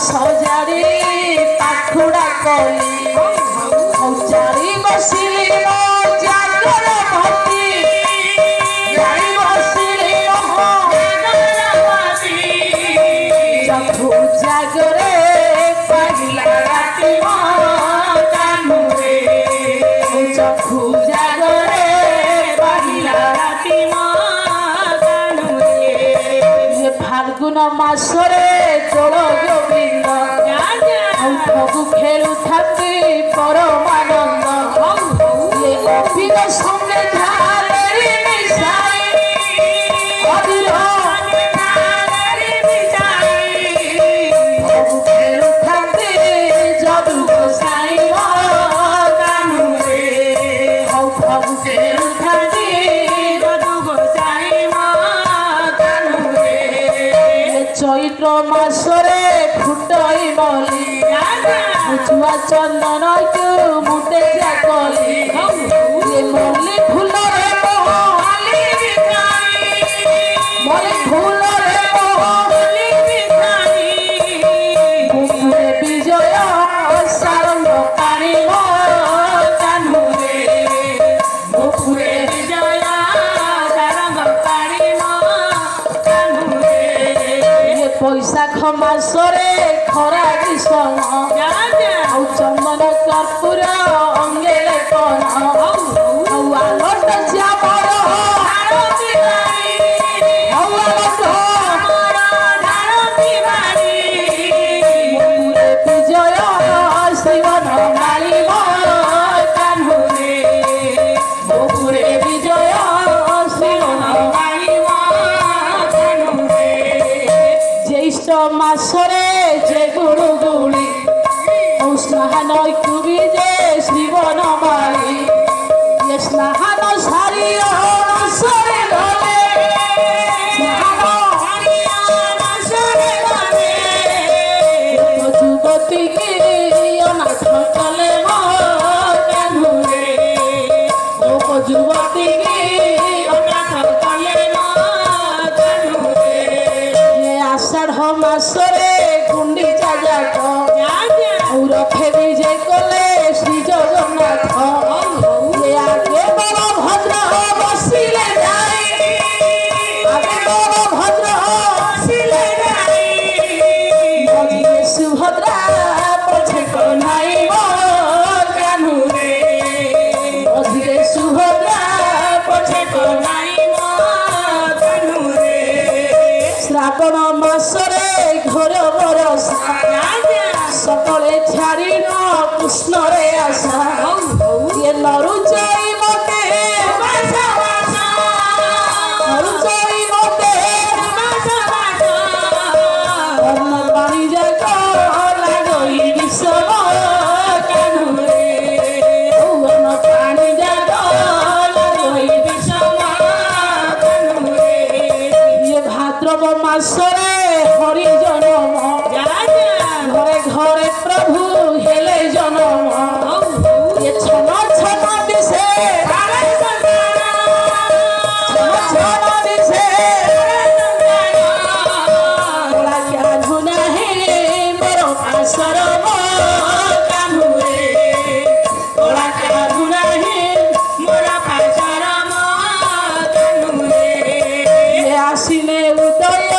ସଜାଡ଼ି ପାଖୁଡ଼ା କଲି ଚାରି ବସିଲି ମୋ ଜାଗର ଭକ୍ତି ଚାରି ବସିଲି ମୋ ଚକ୍ଷୁ ଜାଗରେ ପାହିଲା ରାତି ମୋ କାନୁରେ ଚକ୍ଷୁ ଜାଗରେ ପାହିଲା ରାତି ମୋ କାନୁରେ ফাল্গুন মাসরে দোল গোবিন্দ ফগু খেলুথাନ୍ତି পরমানন্দ অভিন সঙ্গে ঝালেরি মিশাই ফগু খেলুথাନ୍ତି যদু গোসাই কানুরে ফগু খেলুথাନ୍ତି যদু গোসাই কানুরে চৈত্র মাসরে ফুটাই বলি ছুয়া চন্দন মুটে কলি মল্লি ফুলরে মল্লি ফুলরে বুকুরে বিজয় সারঙ্গ পানি কানুরে বুকুরে বিজয় সারঙ্গ পানি কানুরে বৈশাখ মাসরে খরা গ্রীষ্ম ଆଉ ଚନ୍ଦନ କର୍ପୂର ଅଙ୍ଗେ ଲେପନ ଆଉ ଆଲୋଟ ଚାମର ବିଜୟ ଶିବନ ମାଳିବ କାହ୍ନୁରେ ବୁକୁରେ ବିଜୟ ଶିବନ ମାଳିବ କାହ୍ନୁରେ জ্যৈষ্ঠ মাসরে যে গুরু গুলি স্নাহান কুবি যে শ্রীবন মালি স্নাহান সারিয় সরে গলে যুবতী কি অনাথ কলে কানুরে যুবতী কি অনাথ কলে কানুরে আষাঢ় মাসরে গুন্ডিচা যাক রথে বিজে কলে শ্রী জগন্নাথ আগে বলভদ্র বসিলে যাই আগে বলভদ্র বসিলে যাই মজিয়ে সুভদ্রা পছে নাই কানুরে মজিয়ে সুভদ্রা পছে নাই কানুরে শ্রাবণ মাসরে ঘোর বরসা সকলে ছাড়িল কৃষ্ণরে আশা নরু চাই মতে নরু চাই মতে অন্য পানি যাক লাগই বিষম কানুরে অন্য পানি যাক লাগই বিষম কানুরে ভাদ্রব মাসরে হরি জনম ঘরে ঘরে প্রভু হেলে জনম ছন ছন দিশে ছন দিশে কানু নাহি মোর পাশর কানুরে কানু নাহি মোর পাশর কানুরে আসিলে উদয়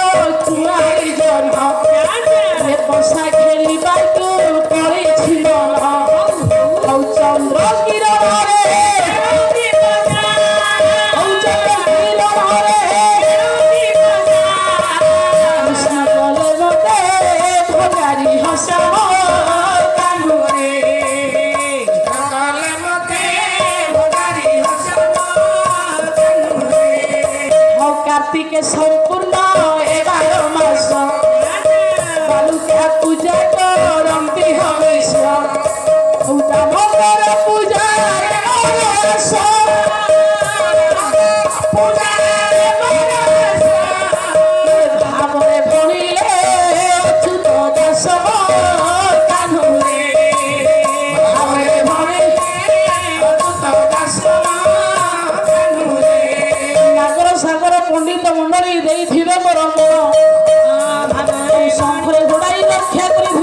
কুমারী জন বসা খেলিবাকু করেছিল চন্দ্র কিরণরে কৃষ্ণ বলে মতে ভোগারি হসাব কানুরে কার্তিকে সম্পূর্ণ এবার মাস বালুকা পূজা করন্তি হবেশ দামোদর পূজা ভাবরে ভণিলে অচ্যুত দাস কানুরে ভাবরে ভণিলে অচ্যুত দাস কানুরে নাগর সাগর পণ্ডিত মন্ডলী ଦେଇଥିବେ ମୋର ଶଙ୍ଖରେ ଗୋଡ଼ାଇ ରକ୍ଷା କରି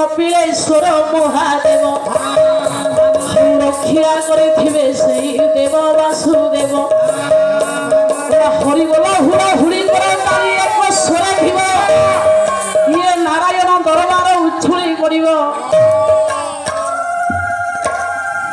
কপিলেশ্বর মহা